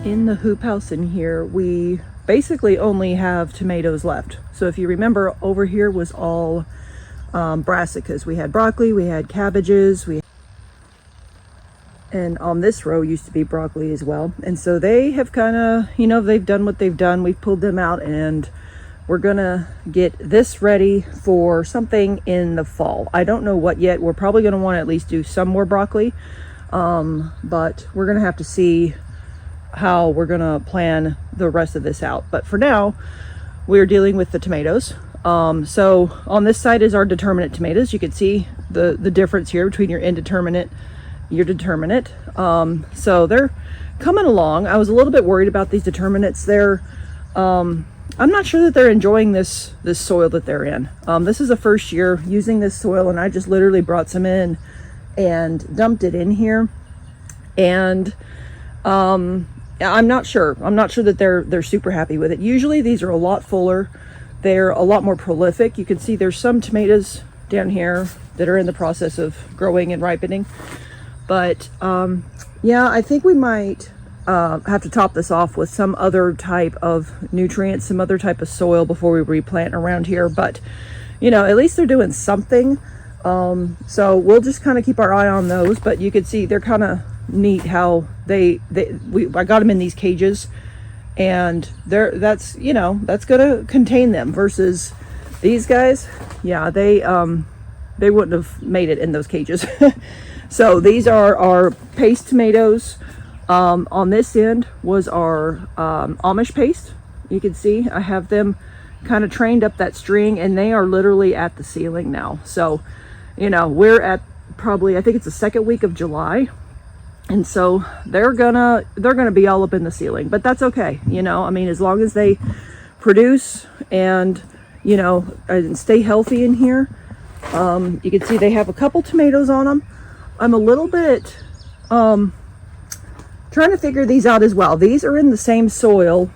In the hoop house in here, we basically only have tomatoes left. So if you remember, over here was all brassicas. We had broccoli, we had cabbages, and on this row used to be broccoli as well. And so they have kind of, you know, they've done what they've done. We've pulled them out and we're gonna get this ready for something in the fall. I don't know what yet. We're probably gonna want to at least do some more broccoli, but we're gonna have to see how we're gonna plan the rest of this out. But for now, we're dealing with the tomatoes. So on this side is our determinate tomatoes. You can see the difference here between your indeterminate, your determinate. So they're coming along. I was a little bit worried about these determinates. They're I'm not sure that they're enjoying this soil that they're in. This is the first year using this soil, and I just literally brought some in and dumped it in here. And I'm not sure that they're super happy with it. Usually these are a lot fuller. They're a lot more prolific. You can see there's some tomatoes down here that are in the process of growing and ripening. But yeah, I think we might have to top this off with some other type of nutrients, some other type of soil before we replant around here. But you know, at least they're doing something. So we'll just kind of keep our eye on those. But you can see they're kind of neat how I got them in these cages, and that's gonna contain them versus these guys. Yeah, they wouldn't have made it in those cages. So these are our paste tomatoes. On this end was our Amish paste. You can see I have them kind of trained up that string, and they are literally at the ceiling now. So you know, we're at probably, I think it's the second week of July. And so they're gonna be all up in the ceiling, but that's okay. You know, I mean, as long as they produce and, you know, and stay healthy in here. You can see they have a couple tomatoes on them. I'm a little bit trying to figure these out as well. These are in the same soil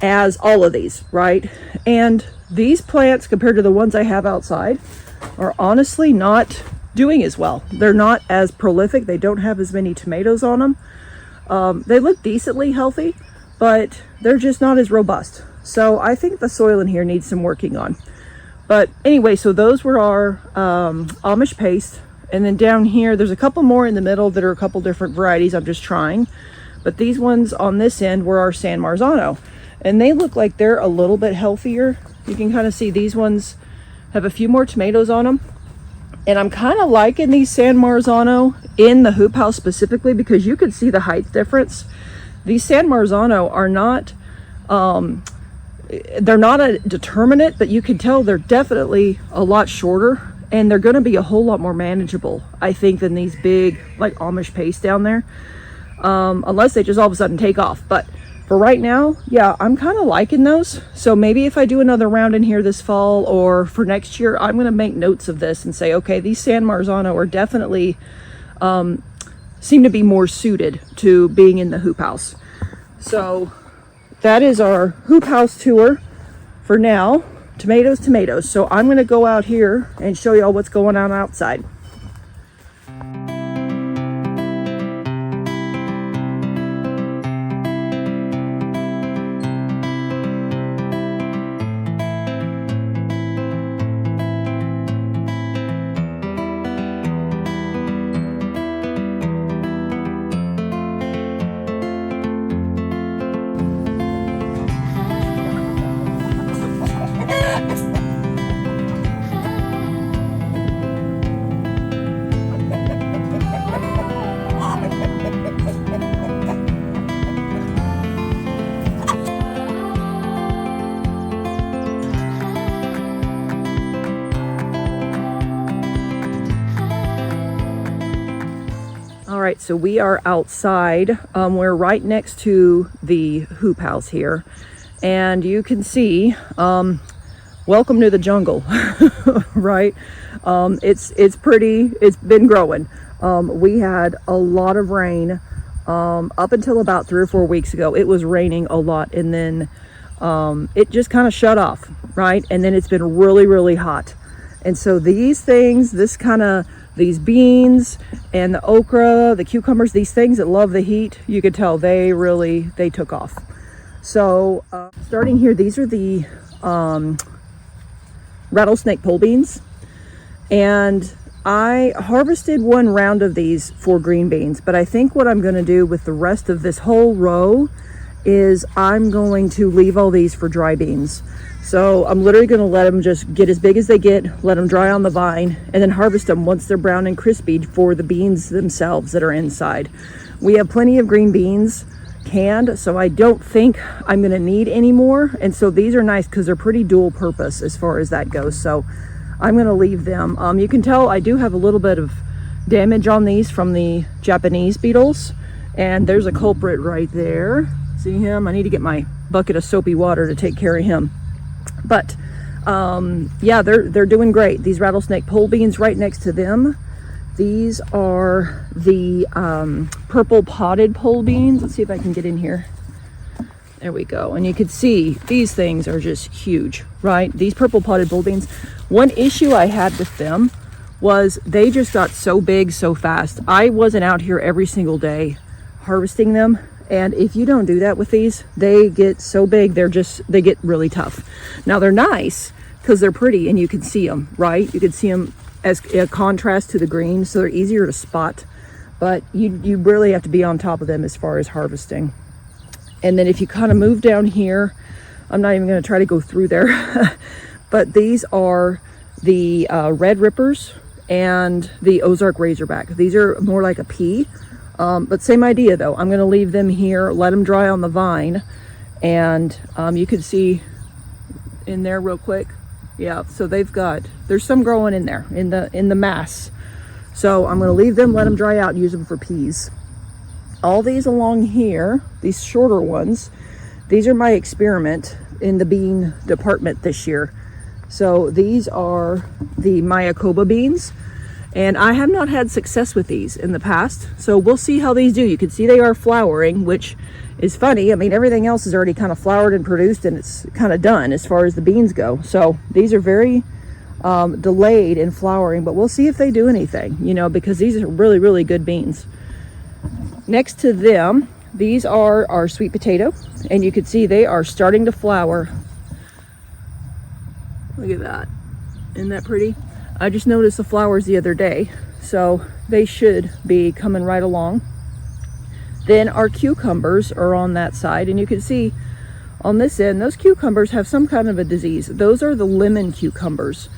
as all of these, right? And these plants, compared to the ones I have outside, are honestly not doing as well. They're not as prolific. They don't have as many tomatoes on them. They look decently healthy, but they're just not as robust. So I think the soil in here needs some working on. But anyway, so those were our Amish paste. And then down here, there's a couple more in the middle that are a couple different varieties I'm just trying. But these ones on this end were our San Marzano. And they look like they're a little bit healthier. You can kind of see these ones have a few more tomatoes on them. And I'm kind of liking these San Marzano in the hoop house specifically because you can see the height difference. These San Marzano are not, they're not a determinate, but you can tell they're definitely a lot shorter, and they're going to be a whole lot more manageable, I think, than these big like Amish paste down there, unless they just all of a sudden take off. But for right now, yeah, I'm kind of liking those. So maybe if I do another round in here this fall or for next year, I'm going to make notes of this and say, okay, these San Marzano are definitely seem to be more suited to being in the hoop house. So that is our hoop house tour for now. Tomatoes. So I'm going to go out here and show y'all what's going on outside. All right, so we are outside. We're right next to the hoop house here, and you can see, welcome to the jungle, right? It's pretty, it's been growing. We had a lot of rain up until about 3 or 4 weeks ago. It was raining a lot, and then it just kind of shut off, right? And then it's been really, really hot. And so these things, this kind of these beans and the okra, the cucumbers, these things that love the heat, you could tell they took off. So starting here, these are the rattlesnake pole beans, and I harvested one round of these for green beans, but I think what I'm going to do with the rest of this whole row is I'm going to leave all these for dry beans. So I'm literally going to let them just get as big as they get, let them dry on the vine, and then harvest them once they're brown and crispy for the beans themselves that are inside. We have plenty of green beans canned, so I don't think I'm going to need any more. And so these are nice because they're pretty dual purpose as far as that goes. So I'm going to leave them. You can tell I do have a little bit of damage on these from the Japanese beetles, and there's a culprit right there. See him? I need to get my bucket of soapy water to take care of him. But yeah, they're doing great. These rattlesnake pole beans right next to them, these are the purple potted pole beans. Let's see if I can get in here. There we go. And you can see these things are just huge, right? These purple potted pole beans. One issue I had with them was they just got so big so fast. I wasn't out here every single day harvesting them. And if you don't do that with these, they get so big, they get really tough. Now they're nice because they're pretty and you can see them, right? You can see them as a contrast to the green, so they're easier to spot, but you really have to be on top of them as far as harvesting. And then if you kind of move down here, I'm not even going to try to go through there, but these are the red rippers and the Ozark razorback. These are more like a pea. But same idea though. I'm going to leave them here, let them dry on the vine, and you can see in there real quick. Yeah, so there's some growing in there in the mass. So I'm going to leave them, let them dry out, and use them for peas. All these along here, these shorter ones, these are my experiment in the bean department this year. So these are the Mayakoba beans. And I have not had success with these in the past, so we'll see how these do. You can see they are flowering, which is funny. I mean, everything else is already kind of flowered and produced, and it's kind of done as far as the beans go. So these are very delayed in flowering, but we'll see if they do anything, because these are really, really good beans. Next to them, these are our sweet potato, and you can see they are starting to flower. Look at that. Isn't that pretty? I just noticed the flowers the other day, so they should be coming right along. Then our cucumbers are on that side, and you can see on this end, those cucumbers have some kind of a disease. Those are the lemon cucumbers.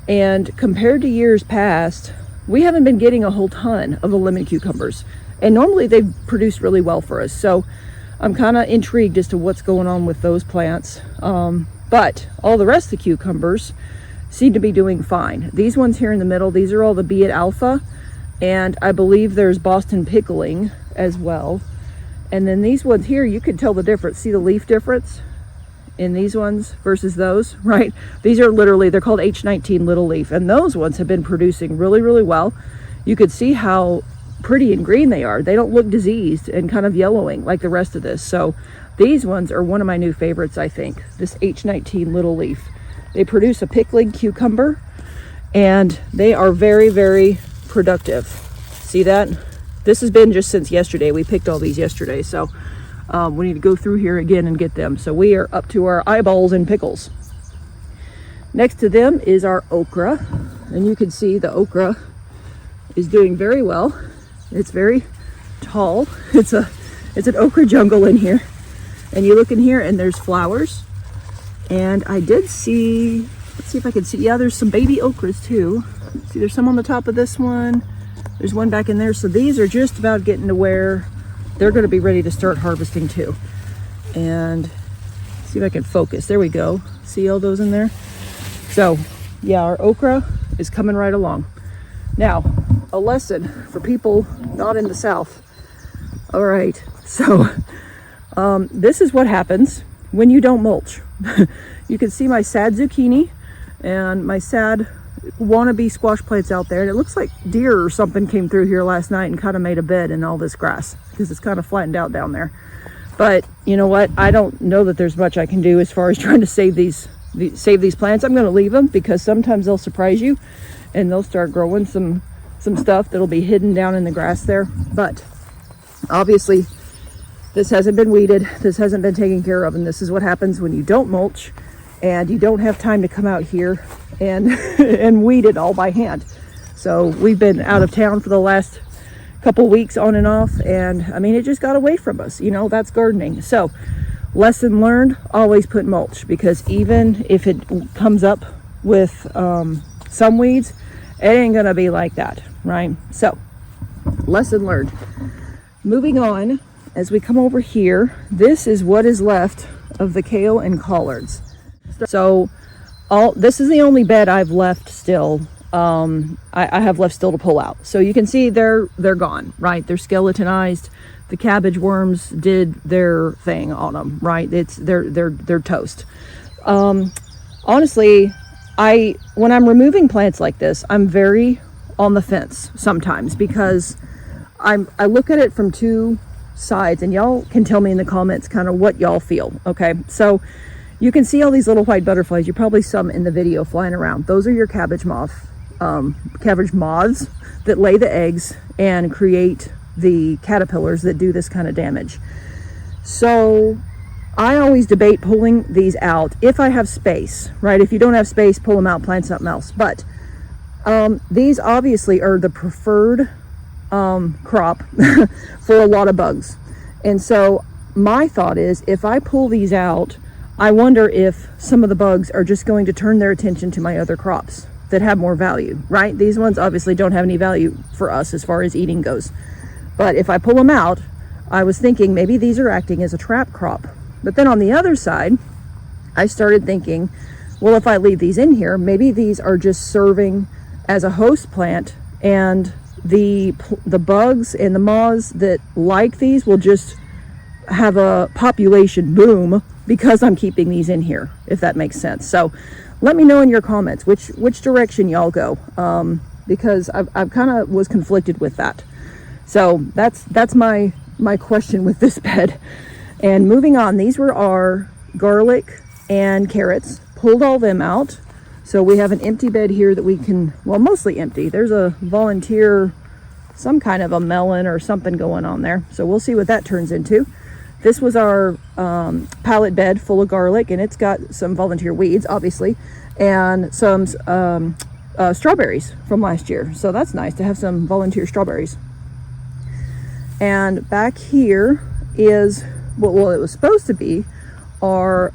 And compared to years past, we haven't been getting a whole ton of the lemon cucumbers. And normally they've produced really well for us. So I'm kind of intrigued as to what's going on with those plants. But all the rest of the cucumbers seem to be doing fine. These ones here in the middle, these are all the Be It Alpha, and I believe there's Boston Pickling as well. And then these ones here, you can tell the difference. See the leaf difference in these ones versus those, right? These are literally, they're called H19 Little Leaf, and those ones have been producing really, really well. You could see how pretty and green they are. They don't look diseased and kind of yellowing like the rest of this. So these ones are one of my new favorites, I think, this H19 Little Leaf. They produce a pickling cucumber, and they are very, very productive. See that? This has been just since yesterday. We picked all these yesterday, so we need to go through here again and get them. So we are up to our eyeballs in pickles. Next to them is our okra, and you can see the okra is doing very well. It's very tall. It's an okra jungle in here, and you look in here and there's flowers. And I did see, let's see if I can see, yeah, there's some baby okras too. See, there's some on the top of this one. There's one back in there. So these are just about getting to where they're going to be ready to start harvesting too. And see if I can focus. There we go. See all those in there? So yeah, our okra is coming right along. Now, a lesson for people not in the South. All right, so this is what happens when you don't mulch. You can see my sad zucchini and my sad wannabe squash plants out there, and it looks like deer or something came through here last night and kind of made a bed in all this grass because it's kind of flattened out down there. But you know what, I don't know that there's much I can do as far as trying to save these plants. I'm going to leave them because sometimes they'll surprise you and they'll start growing some some stuff that'll be hidden down in the grass there. But obviously this hasn't been weeded, this hasn't been taken care of, and this is what happens when you don't mulch and you don't have time to come out here and and weed it all by hand. So we've been out of town for the last couple weeks on and off, and I mean, it just got away from us. You know, that's gardening. So lesson learned, always put mulch, because even if it comes up with some weeds, it ain't gonna be like that, right? So lesson learned. Moving on, as we come over here, this is what is left of the kale and collards. So this is the only bed I've left still. I have left still to pull out. So you can see they're gone, right? They're skeletonized. The cabbage worms did their thing on them, right? They're toast. Honestly, when I'm removing plants like this, I'm very on the fence sometimes, because I look at it from two sides, and y'all can tell me in the comments kind of what y'all feel. Okay, so you can see all these little white butterflies. You probably saw them in the video flying around. Those are your cabbage moths that lay the eggs and create the caterpillars that do this kind of damage. So I always debate pulling these out if I have space, right? If you don't have space, pull them out, plant something else. But these obviously are the preferred crop for a lot of bugs. And so my thought is, if I pull these out, I wonder if some of the bugs are just going to turn their attention to my other crops that have more value, right? These ones obviously don't have any value for us as far as eating goes. But if I pull them out, I was thinking maybe these are acting as a trap crop. But then on the other side, I started thinking, well, if I leave these in here, maybe these are just serving as a host plant, and the bugs and the moths that like these will just have a population boom because I'm keeping these in here, if that makes sense. So let me know in your comments which direction y'all go, because I've kind of was conflicted with that. So that's my question with this bed. And moving on, these were our garlic and carrots. Pulled all them out. So we have an empty bed here that we can, well, mostly empty. There's a volunteer, some kind of a melon or something going on there. So we'll see what that turns into. This was our pallet bed full of garlic, and it's got some volunteer weeds, obviously, and some strawberries from last year. So that's nice to have some volunteer strawberries. And back here is, well, it was supposed to be our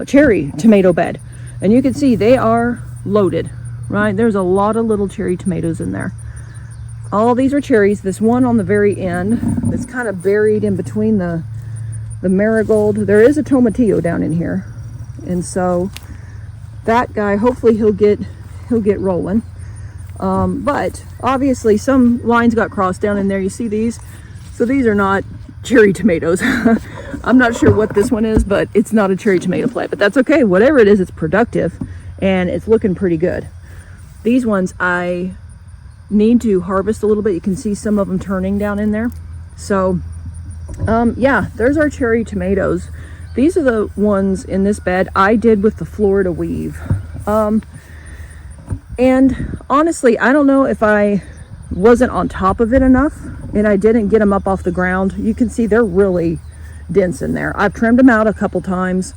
cherry tomato bed. And you can see they are loaded, right? There's a lot of little cherry tomatoes in there. All these are cherries. This one on the very end that's kind of buried in between the marigold. There is a tomatillo down in here. And so that guy, hopefully he'll get rolling. But obviously some lines got crossed down in there. You see these? So these are not cherry tomatoes. I'm not sure what this one is, but it's not a cherry tomato plant, but that's okay. Whatever it is, it's productive and it's looking pretty good. These ones I need to harvest a little bit. You can see some of them turning down in there. So yeah, there's our cherry tomatoes. These are the ones in this bed I did with the Florida weave. And honestly, I don't know if I wasn't on top of it enough and I didn't get them up off the ground. You can see they're really dense in there. I've trimmed them out a couple times.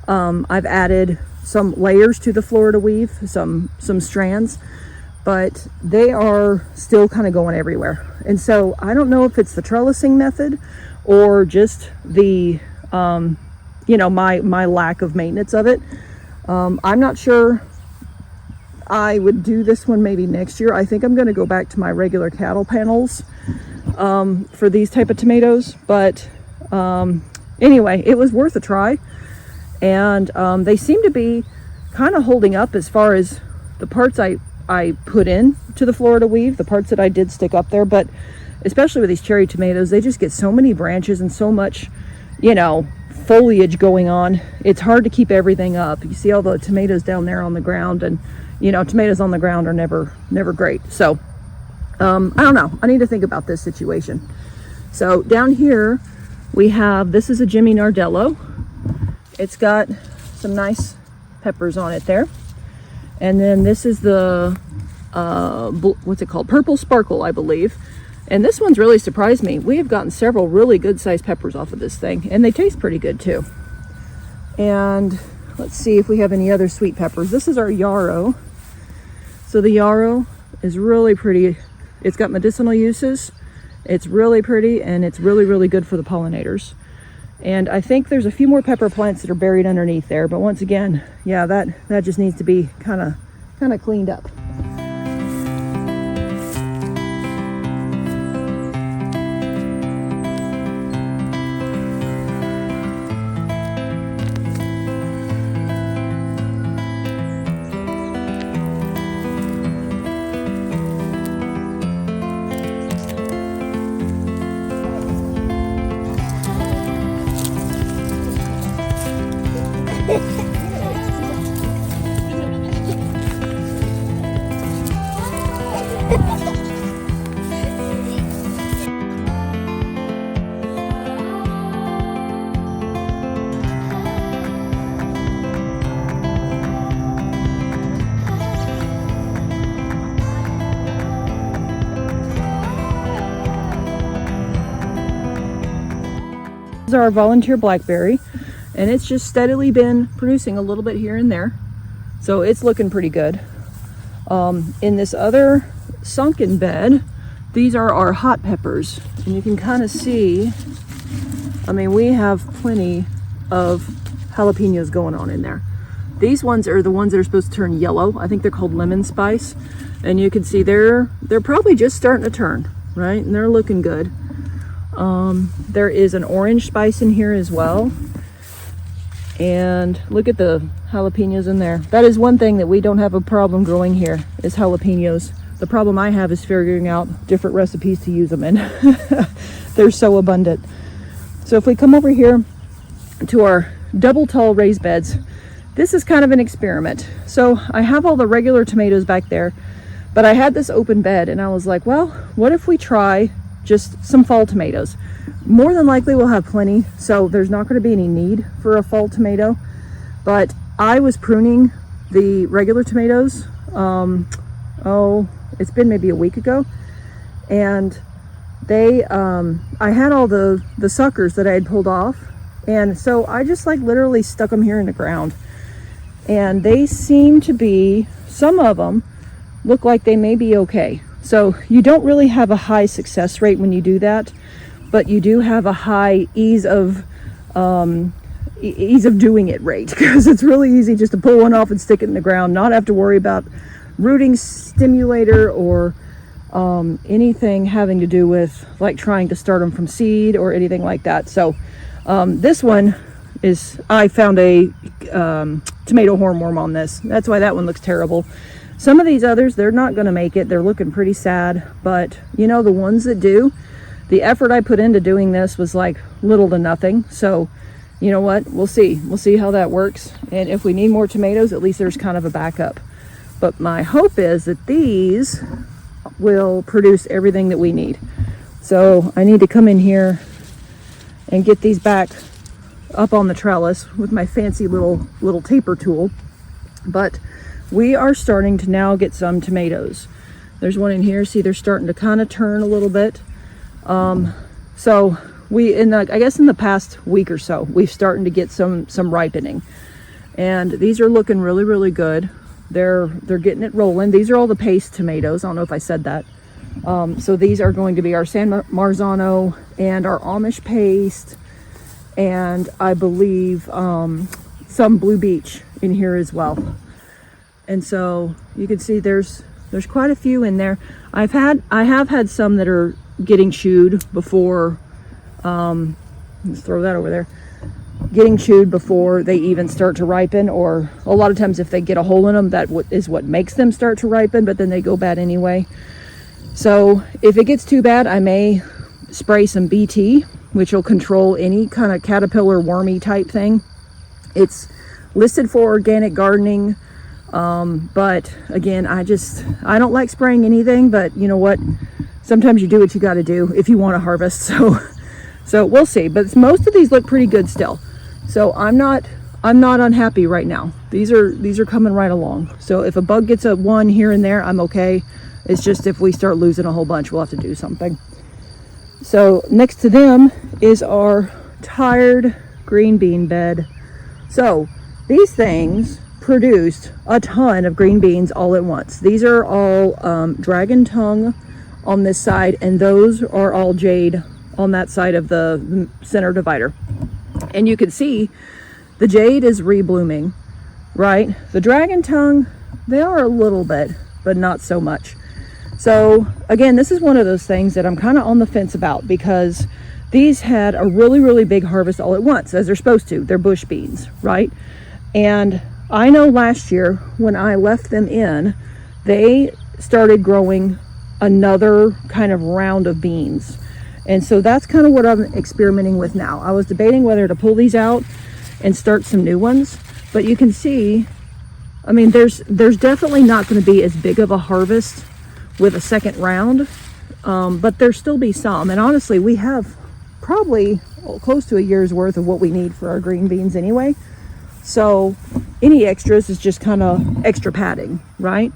I've added some layers to the Florida weave, some strands, but they are still kind of going everywhere. And so I don't know if it's the trellising method or just the you know, my lack of maintenance of it. I'm not sure. I would do this one maybe next year. I think I'm going to go back to my regular cattle panels for these type of tomatoes. But anyway, it was worth a try. And they seem to be kind of holding up as far as the parts I put in to the Florida weave, the parts that I did stick up there. But especially with these cherry tomatoes, they just get so many branches and so much, you know, foliage going on. It's hard to keep everything up. You see all the tomatoes down there on the ground, and you know, tomatoes on the ground are never great. So I don't know, I need to think about this situation. So down here we have, this is a Jimmy Nardello. It's got some nice peppers on it there. And then this is the what's it called? Purple Sparkle, I believe. And this one's really surprised me. We have gotten several really good sized peppers off of this thing, and they taste pretty good too. And let's see if we have any other sweet peppers. This is our yarrow. So the yarrow is really pretty. It's got medicinal uses. It's really pretty, and it's really, really good for the pollinators. And I think there's a few more pepper plants that are buried underneath there. But once again, yeah, that just needs to be kind of cleaned up. This is our volunteer blackberry, and it's just steadily been producing a little bit here and there, so it's looking pretty good. In this other sunken bed, these are our hot peppers, and you can kind of see, I mean, we have plenty of jalapenos going on in there. These ones are the ones that are supposed to turn yellow. I think they're called lemon spice, and you can see they're probably just starting to turn, right? And they're looking good. There is an orange spice in here as well. And look at the jalapenos in there. That is one thing that we don't have a problem growing here, is jalapenos. The problem I have is figuring out different recipes to use them in. They're so abundant. So if we come over here to our double tall raised beds, this is kind of an experiment. So I have all the regular tomatoes back there, but I had this open bed, and I was like, well, what if we try just some fall tomatoes? More than likely we'll have plenty, so there's not going to be any need for a fall tomato. But I was pruning the regular tomatoes, it's been maybe a week ago, and they I had all the suckers that I had pulled off, and so I just like literally stuck them here in the ground, and they seem to be, some of them look like they may be okay. So you don't really have a high success rate when you do that, but you do have a high ease of doing it rate, because it's really easy just to pull one off and stick it in the ground, not have to worry about rooting stimulator or anything having to do with like trying to start them from seed or anything like that. So this one is, I found a tomato hornworm on this. That's why that one looks terrible. Some of these others, they're not going to make it. They're looking pretty sad, but you know, the ones that do, the effort I put into doing this was like little to nothing. So you know what, we'll see how that works, and if we need more tomatoes, at least there's kind of a backup. But my hope is that these will produce everything that we need. So I need to come in here and get these back up on the trellis with my fancy little taper tool. But we are starting to now get some tomatoes. There's one in here. See, they're starting to kind of turn a little bit. So I guess in the past week or so, we've starting to get some ripening, and these are looking really, really good. They're getting it rolling. These are all the paste tomatoes. I don't know if I said that. So these are going to be our San Marzano and our Amish paste, and I believe some Blue Beach in here as well. And so you can see there's quite a few in there. I have had some that are getting chewed before. Let's throw that over there. Getting chewed before they even start to ripen, or a lot of times if they get a hole in them, that is what makes them start to ripen, but then they go bad anyway. So if it gets too bad, I may spray some BT, which will control any kind of caterpillar wormy type thing. It's listed for organic gardening, but again, I don't like spraying anything, but you know what, sometimes you do what you got to do if you want to harvest. So we'll see, but most of these look pretty good still. So I'm not I'm not unhappy right now. These are coming right along. So if a bug gets a one here and there, I'm okay. It's just if we start losing a whole bunch, we'll have to do something. So next to them is our tired green bean bed. So these things produced a ton of green beans all at once. These are all dragon tongue on this side, and those are all jade on that side of the center divider. And you can see the jade is reblooming, right? The dragon tongue, they are a little bit, but not so much. So again, this is one of those things that I'm kind of on the fence about, because these had a really, really big harvest all at once, as they're supposed to. They're bush beans, right? And I know last year when I left them in, they started growing another kind of round of beans. And so that's kind of what I'm experimenting with now. I was debating whether to pull these out and start some new ones, but you can see, I mean, there's definitely not going to be as big of a harvest with a second round, but there still be some. And honestly, we have probably close to a year's worth of what we need for our green beans anyway. So any extras is just kind of extra padding, right?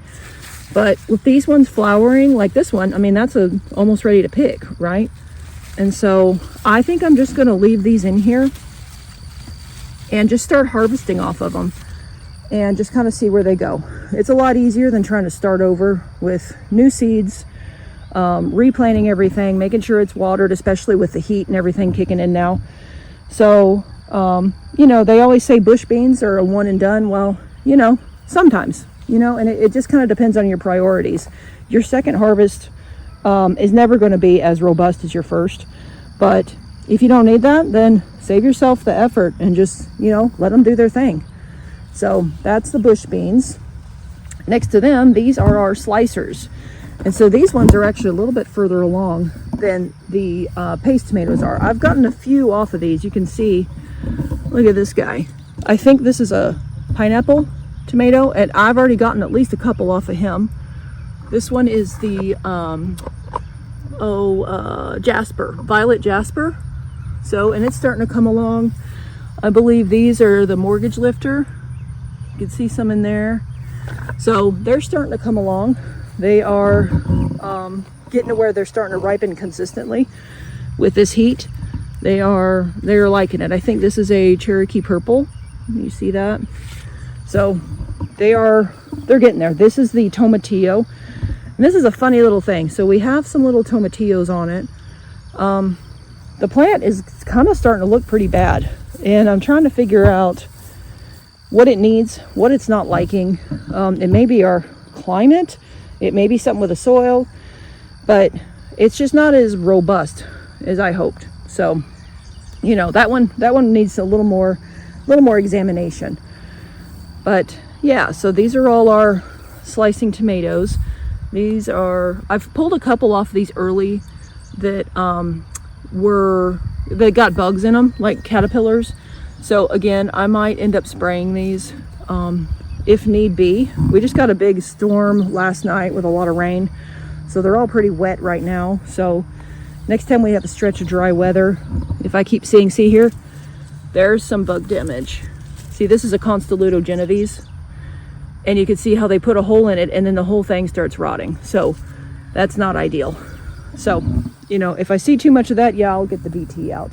But with these ones flowering like this one, I mean, that's almost ready to pick, right? And so I think I'm just going to leave these in here and just start harvesting off of them and just kind of see where they go. It's a lot easier than trying to start over with new seeds, replanting everything, making sure it's watered, especially with the heat and everything kicking in now. So, you know, they always say bush beans are a one and done. Well, you know, sometimes, you know, and it just kind of depends on your priorities. Your second harvest is never going to be as robust as your first, but if you don't need that, then save yourself the effort and just, you know, let them do their thing. So that's the bush beans. Next to them, these are our slicers. And so these ones are actually a little bit further along than the paste tomatoes are. I've gotten a few off of these. You can see, look at this guy. I think this is a pineapple tomato, and I've already gotten at least a couple off of him. This one is the jasper, violet jasper. So, and it's starting to come along. I believe these are the mortgage lifter. You can see some in there. So they're starting to come along. They are getting to where they're starting to ripen consistently with this heat. They're liking it. I think this is a Cherokee purple. You see that? So they're getting there. This is the tomatillo. And this is a funny little thing. So we have some little tomatillos on it. The plant is kind of starting to look pretty bad, and I'm trying to figure out what it needs, what it's not liking. It may be our climate, it may be something with the soil, but it's just not as robust as I hoped. So, you know, that one needs a little more examination. But yeah, so these are all our slicing tomatoes. I've pulled a couple off these early that they got bugs in them, like caterpillars. So again, I might end up spraying these if need be. We just got a big storm last night with a lot of rain, so they're all pretty wet right now. So next time we have a stretch of dry weather, if I keep seeing, see here, there's some bug damage. See, this is a Constelluto Genovese, and you can see how they put a hole in it and then the whole thing starts rotting. So that's not ideal. So, you know, if I see too much of that, yeah, I'll get the BT out.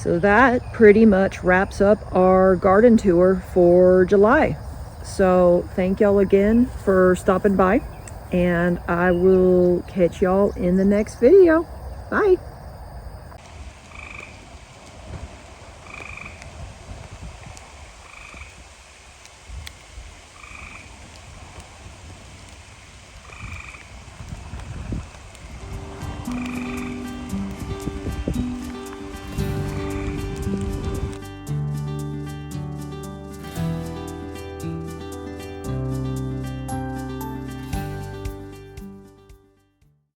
So that pretty much wraps up our garden tour for July. So thank y'all again for stopping by, and I will catch y'all in the next video. Bye.